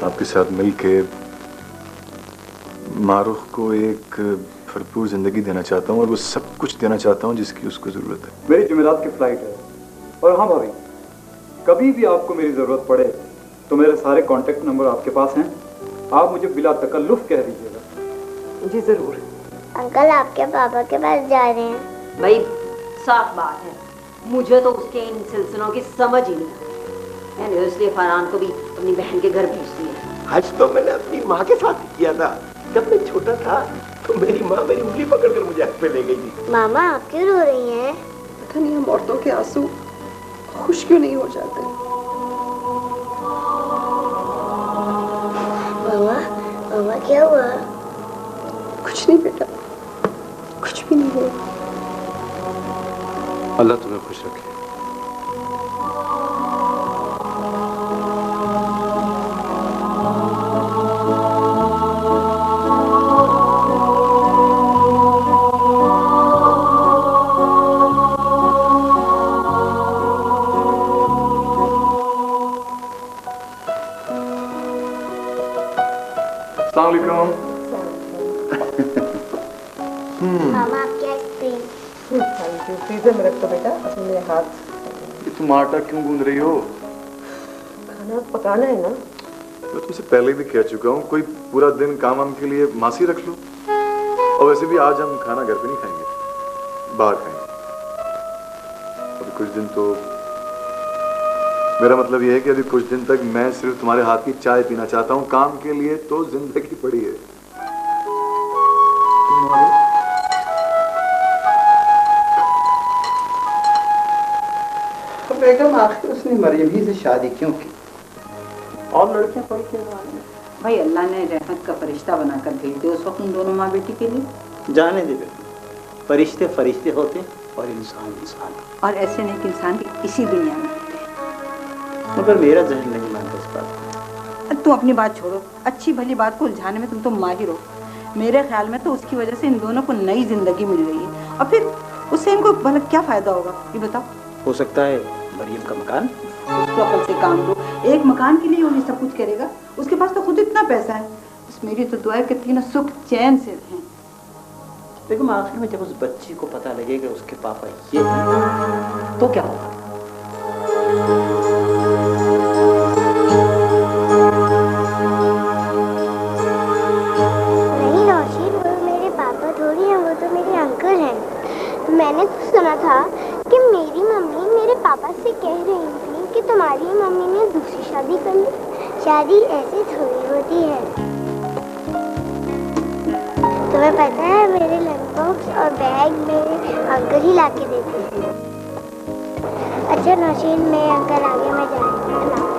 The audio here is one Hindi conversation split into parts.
आपके साथ मिलके मारूफ को एक भरपूर जिंदगी देना चाहता हूँ और वो सब कुछ देना चाहता हूँ जिसकी उसको जरूरत है। मेरी जुमेरात की फ्लाइट है और हाँ भाभी, कभी भी आपको मेरी जरूरत पड़े तो मेरे सारे कांटेक्ट नंबर आपके पास हैं। आप मुझे बिला तकल्लुफ कह दीजिएगा। जी जरूर। अंकल आपके पापा के पास जा रहे हैं। भाई साफ बात है, मुझे तो उसके इन सिलसिलों की समझ ही नहीं। मैंने इसलिए फरहान को भी अपनी बहन के घर भेज दिया। आज तो मैंने अपनी माँ के साथ किया था। जब मैं छोटा था तो मेरी माँ मेरी उंगली पकड़कर मुझे हक पे ले गई थी। मामा आप क्यों रो रही हैं? पता नहीं हम औरतों के आंसू खुश क्यों नहीं हो जाते। मामा, मामा क्या हुआ? कुछ नहीं बेटा, कुछ भी नहीं हुआ। अल्लाह तुम्हें खुश रखे। मामा आपकी आइसक्रीम। फ्रीजर में रख दो बेटा, अपने हाथ। तुम आटा क्यों गूंद रही हो? खाना पकाना है ना। मैं तुमसे पहले भी कह चुका हूँ, कोई पूरा दिन काम वाम के लिए मासी रख लो। और वैसे भी आज हम खाना घर पे नहीं खाएंगे, बाहर खाएंगे। अभी कुछ दिन तो मेरा मतलब यह है कि अभी कुछ दिन तक मैं सिर्फ तुम्हारे हाथ की चाय पीना चाहता हूँ। काम के लिए तो जिंदगी पड़ी है। बेगम आखिर उसने मरियम ही से शादी क्यों की? और लड़कियां पढ़ के भाई अल्लाह ने रहमत का फरिश्ता बनाकर भेज दिया उस वक्त उन दोनों माँ बेटी के लिए। जाने दे बेगम, फरिश्ते फरिश्ते होते और इंसान इंसान। और ऐसे नहीं कि इंसान इसी दुनिया में। मगर मेरा जहन नहीं मानता इस बात को। तुम अपनी बात छोड़ो, अच्छी भली बात को उलझाने में तुम तो माहिर हो। मेरे ख्याल में तो उसकी वजह से इन दोनों को नई जिंदगी मिल गई है और फिर उससे इनको भला क्या फायदा होगा ये बताओ। हो सकता है मरियम का मकान। उसको अकल से काम लो, एक मकान के लिए वो सब कुछ करेगा। उसके पास तो खुद इतना पैसा है। बस मेरी तो दुआ है कि तीनों सुख चैन से रहें। बेगम आखिर में जब उस बच्ची को पता लगेगा उसके पापा ये हैं, तो क्या होगा? नहीं नौशीन, वो मेरे पापा थोड़ी हैं, वो तो मेरे अंकल हैं। मैंने तो सुना था कि मेरी मम्मी मेरे पापा से कह रही थी कि तुम्हारी मम्मी ने दूसरी शादी कर ली। शादी ऐसे थोड़ी होती है। तुम्हें पता है मेरे लंच बॉक्स और बैग मेरे अंकल ही ला के देते हैं। अच्छा नौशीन, मैं अंकल आगे मैं जा रही हूँ।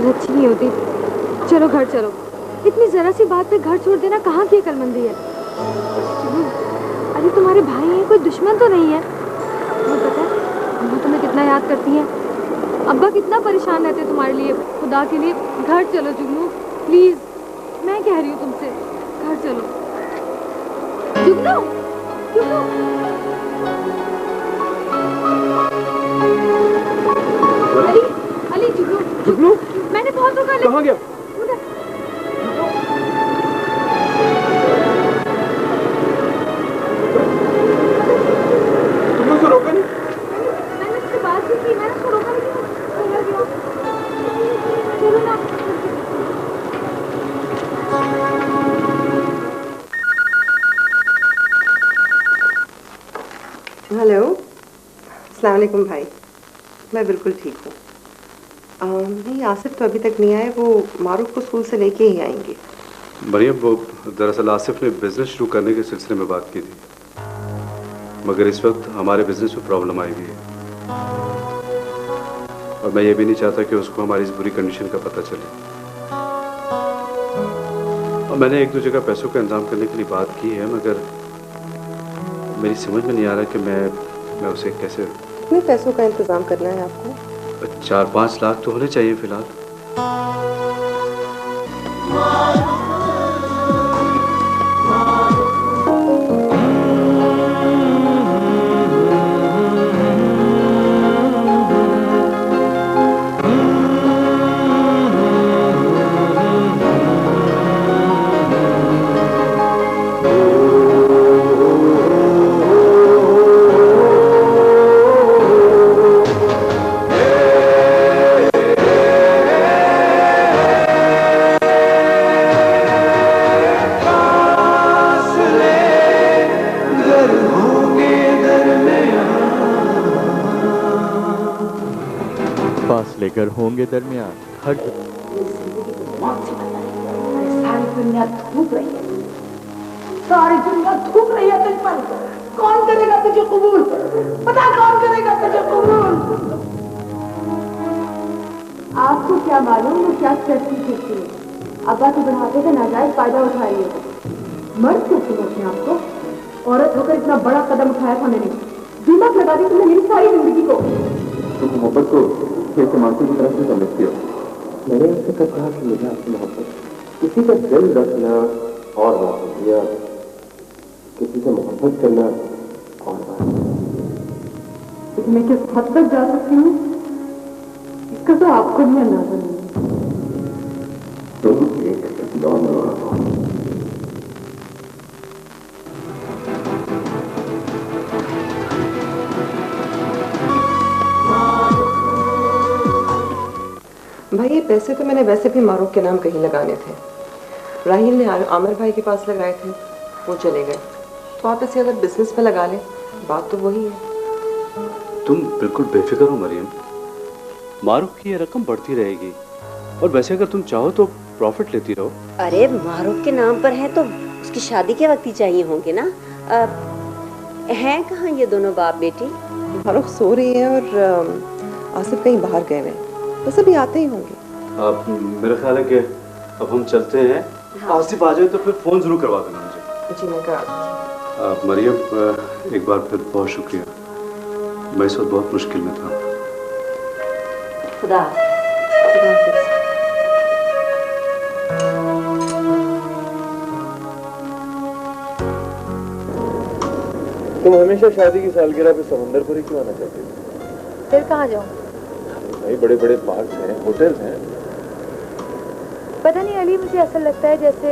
अच्छी नहीं होती। चलो घर चलो। इतनी जरा सी बात पे घर छोड़ देना कहाँ की अक्लमंदी है। अरे तुम्हारे भाई हैं, कोई दुश्मन तो नहीं है। तुम्हें पता है अम्मा तुम्हें कितना याद करती हैं, अब्बा कितना परेशान रहते तुम्हारे लिए। खुदा के लिए घर चलो जुगनू प्लीज, मैं कह रही हूँ तुमसे घर चलो। जुगनू जुगनू अली अली जुगनू जुगनू मैंने बहुत धोखा लिया। कहाँ गया? हेलो, अस्सलाम वालेकुम भाई। मैं बिल्कुल ठीक हूँ। नहीं, आसिफ तो अभी तक नहीं आए, वो मारूफ को स्कूल से लेके ही आएंगे। मरियम, वो दरअसल आसिफ ने बिजनेस शुरू करने के सिलसिले में बात की थी, मगर इस वक्त हमारे बिजनेस में प्रॉब्लम आई हुई है और मैं ये भी नहीं चाहता कि उसको हमारी इस बुरी कंडीशन का पता चले। और मैंने एक दो जगह पैसों का इंतजाम करने के लिए बात की है, मगर मेरी समझ में नहीं आ रहा कि मैं उसे कैसे। कितने पैसों का इंतजाम करना है आपको? 4-5 लाख तो होने चाहिए फिलहाल। लेकर होंगे दरमियान हर सारी दुनिया थूक रही है, सारी दुनिया थूक रही है तुझ पर। कौन करेगा तुझे कबूल? पता कौन करेगा तुझे कबूल? आपको क्या मालूम वो क्या करती फिरती है? अब्बा के बुढ़ापे का नाजायज फायदा उठा रही है। मर्द क्यों समझते हैं आपको? औरत होकर इतना बड़ा कदम उठाया था मैंने, दिमाग लगा दी तुमने मेरी सारी जिंदगी को। तुम मोहब्बत को जैसे मानसी की तरफ से समझती हो। मैंने उससे कब कहा कि मुझे आपकी मोहब्बत, किसी का दिल रखना और बात होती है, किसी से मोहब्बत करना और बात। लेकिन मैं किस हद तक जा सकती हूँ इसका तो आपको भी अंदाजा नहीं है। तुम एक दोनों भाई, ये पैसे तो मैंने वैसे भी मारूफ के नाम कहीं लगाने थे। राहिल ने आमिर भाई के पास लगाए थे, वो चले गए, तो आप इसे अगर बिजनेस में लगा लें, बात तो वही है। तुम बिल्कुल बेफिक्र हो मरियम, मारूफ की ये रकम बढ़ती रहेगी और वैसे अगर तुम चाहो तो प्रॉफिट लेती रहो। अरे मारूफ के नाम पर है तो उसकी शादी के वक्त ही चाहिए होंगे ना। हैं कहाँ ये दोनों बाप बेटी? मारूफ सो रही है और आसिफ कहीं बाहर गए हुए, बस अभी आते ही होंगे। अब मेरा ख्याल है कि अब हम चलते हैं। हाँ। आसिफ आ जाए तो फिर फोन जरूर करवा देना मुझे। जी मैं करा। मरियम, एक बार फिर बहुत शुक्रिया, मैं इस वक्त बहुत मुश्किल में था। खुदा तुम हमेशा शादी की सालगिरह पे समंदर पर ही क्यों आना चाहते हो? फिर कहाँ जाऊँ? भाई बड़े बड़े पार्क हैं, होटल्स हैं। पता नहीं अली, मुझे ऐसा लगता है जैसे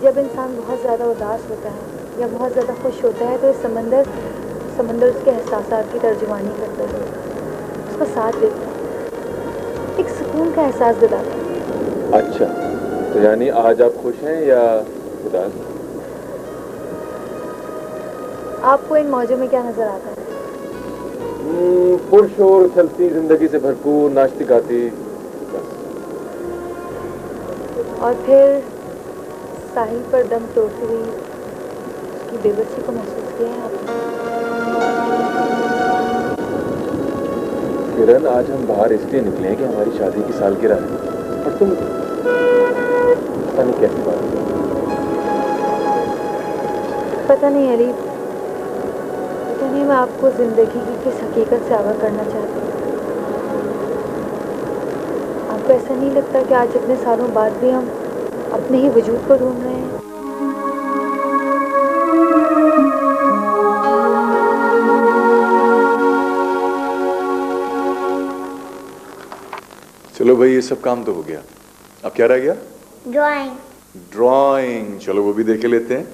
जब इंसान बहुत ज़्यादा उदास होता है या बहुत ज़्यादा खुश होता है तो समंदर उसके एहसासात की तर्जुमानी करता है, उसका साथ देता है, एक सुकून का एहसास दिलाता है। अच्छा, तो यानी आज आप खुश हैं या उदास? आपको इन मौजों में क्या नजर आता है? पुरशोर चलती जिंदगी से भरपूर, नाचती गाती, बस। और फिर साहिल पर दम तोड़ती हुई उसकी बेबसी को महसूस किया है आपने? किरण, आज हम बाहर इसलिए निकले हैं कि हमारी शादी की सालगिरह है और तुम पता नहीं कैसी बात है। पता नहीं अली, मैं आपको जिंदगी की किस हकीकत से आगाह करना चाहती हूँ। आपको ऐसा नहीं लगता कि आज इतने सालों बाद भी हम अपने ही वजूद को ढूंढ रहे हैं? चलो भाई, ये सब काम तो हो गया, अब क्या रह गया? ड्राइंग। चलो वो भी देख लेते हैं,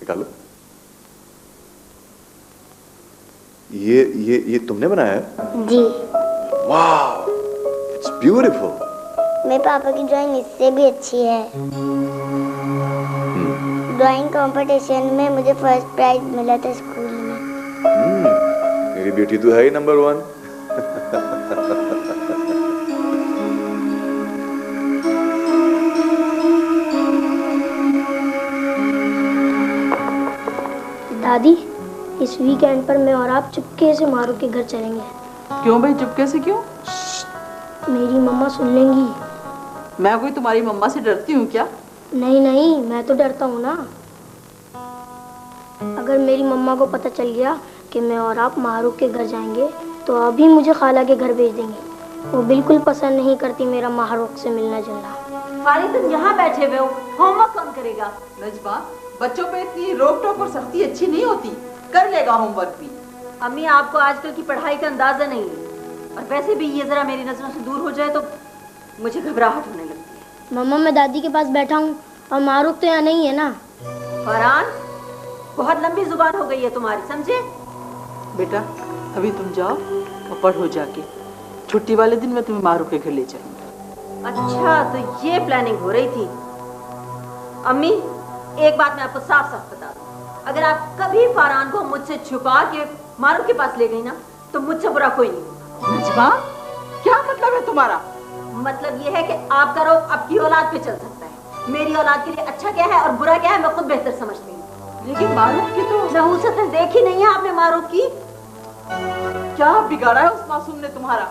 निकालो। ये तुमने बनाया है? जी। वाह, इट्स ब्यूटीफुल। मेरे पापा की ड्राइंग इससे भी अच्छी है। ड्राइंग कंपटीशन में मुझे फर्स्ट प्राइज मिला था स्कूल में। मेरी बेटी तो है ही नंबर 1। दादी, इस वीकेंड पर मैं और आप चुपके से मारू के घर चलेंगे। क्यों भाई, चुपके से क्यों? मेरी मम्मा सुन लेंगी। मैं कोई तुम्हारी मम्मा से डरती हूँ क्या? नहीं नहीं, मैं तो डरता हूँ ना। अगर मेरी मम्मा को पता चल गया कि मैं और आप मारूफ के घर जाएंगे तो अभी मुझे खाला के घर भेज देंगे। वो बिल्कुल पसंद नहीं करती मेरा मारूफ से मिलना जुलना। खाली तुम यहाँ बैठे हुए हो, होमवर्क कौन करेगा? नजमा, बच्चों पे इतनी रोक टोक और सख्ती अच्छी नहीं होती, कर लेगा होमवर्क भी। अम्मी, आपको आजकल की पढ़ाई का अंदाजा नहीं है, और वैसे भी ये जरा मेरी नजरों से दूर हो जाए तो मुझे घबराहट होने लगती है। मम्मा, मैं दादी के पास बैठा हूँ और मारूफ तो यहाँ नहीं है ना। फरहान, बहुत लंबी जुबान हो गई है तुम्हारी, समझे? बेटा, अभी तुम जाओ और पढ़ो जाके। छुट्टी वाले दिन मैं तुम्हें मारूफ के घर ले जाऊंगी। अच्छा, तो ये प्लानिंग हो रही थी। अम्मी, एक बात मैं आपको साफ साफ बता दूं, अगर आप कभी फरहान को मुझसे छुपा के मारूफ के पास ले गई ना तो मुझसे बुरा कोई नहीं होगा। नजमा, क्या मतलब है तुम्हारा? मतलब ये है कि आपका रोग आपकी औलाद पे चल सकता है। मेरी औलाद के लिए अच्छा क्या है और बुरा क्या है मैं खुद बेहतर समझती हूँ। लेकिन मारूफ की तो नहूसतें देखी नहीं है आपने मारूफ की। क्या बिगाड़ा है उस मासूम ने तुम्हारा?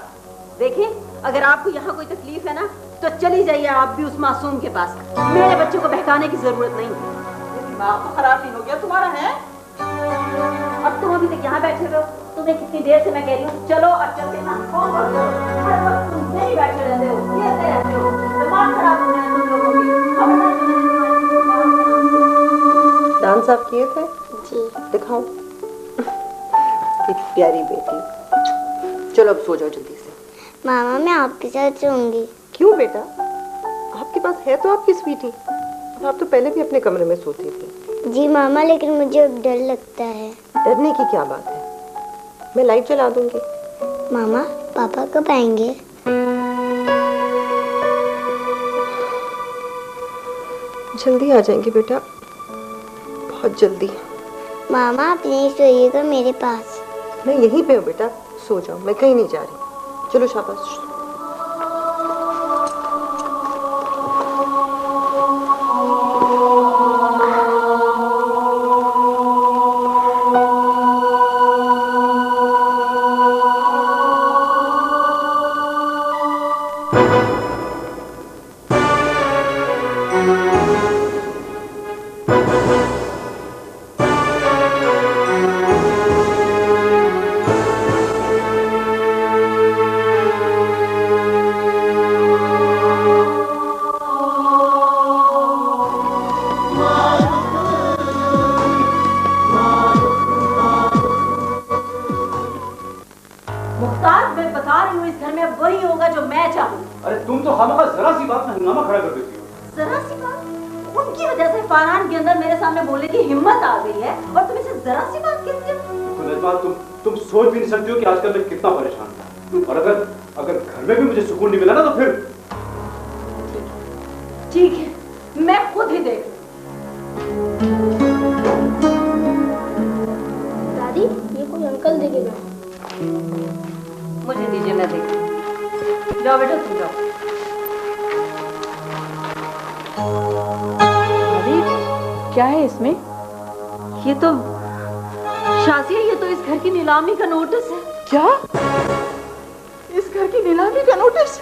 देखिए, अगर आपको यहाँ कोई तकलीफ है ना तो चली जाइए आप भी उस मासूम के पास। मेरे बच्चों को बहकाने की जरूरत नहीं है। दिमाग तो खराब नहीं हो गया तुम्हारा? है अब तुम अभी तक यहाँ बैठे हुए हो, तुम्हें कितनी देर से मैं कह रही हूँ चलो और चलते ना, होमवर्क करो। हर वक्त तुम यहीं बैठे रहते हो, खेलते रहते हो, दिमाग खराब हो गया तुम लोगों की। डांस आप किए थे? जी। दिखाओ। एक प्यारी बेटी। चलो अब सो जाओ जल्दी से। मामा, मैं आपके साथ सोऊंगी। क्यों बेटा? आपके पास है तो आपकी स्वीटी, और आप तो पहले भी अपने कमरे में सोती थी। जी मामा, लेकिन मुझे अब डर लगता है। डरने की क्या बात है, मैं लाइट जला दूंगी। मामा, पापा कब आएंगे? जल्दी आ जाएंगे बेटा, बहुत जल्दी। मामा, आप यहीं सोइएगा मेरे पास। मैं यहीं पे हूँ बेटा, सो जाओ, मैं कहीं नहीं जा रही। चलो शाबाश। तुम सोच भी नहीं सकती हो कि आजकल मैं कितना परेशान हूँ, और अगर घर में भी मुझे सुकून नहीं मिला ना तो फिर ठीक है, मैं खुद ही देख। दादी, ये कोई अंकल देखेगा। मुझे दीजिए, मैं देखती। जाओ बेटा, तुम जाओ। दादी, क्या है इसमें? ये तो शाजिया, ये तो इस घर की नीलामी का नोटिस है। क्या? इस घर की नीलामी का नोटिस?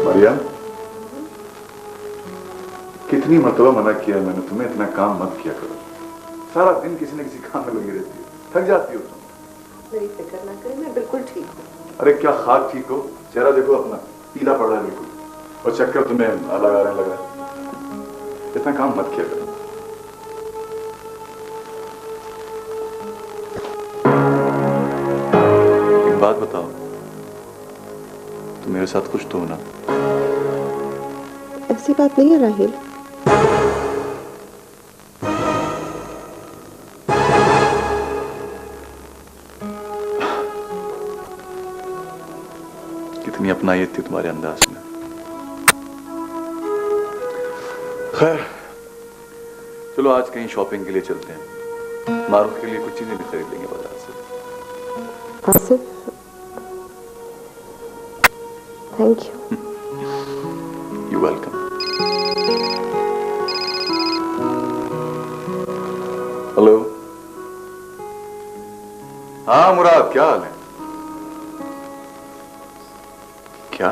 मरियम, कितनी मरतबा मना किया मैंने तुम्हें, इतना काम मत किया करो। सारा दिन किसी न किसी काम में लगी रहती है, थक जाती हो तुम। मेरी फिक्र ना करें, मैं बिल्कुल ठीक हूँ। अरे क्या खाक ठीक हो, चेहरा देखो अपना, पीला पड़ रहा है बिल्कुल, और चक्कर तुम्हें अलग आ रहे लग रहा है। इतना काम मत किया करो। एक बात बताओ, तुम मेरे साथ खुश तो हो ना? ऐसी बात नहीं है राहिल, चिकनाई थी तुम्हारे अंदाज में। खैर चलो आज कहीं शॉपिंग के लिए चलते हैं। मारूफ के लिए कुछ चीजें भी खरीद लेंगे बाजार से। Asif, thank you. You welcome. Hello. हाँ मुराद, क्या हाल है? क्या?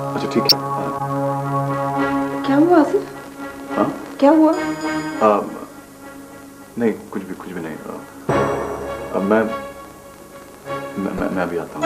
अच्छा ठीक है। क्या हुआ आसिफ? हाँ? क्या हुआ? नहीं कुछ भी नहीं। अब मैं भी आता हूँ।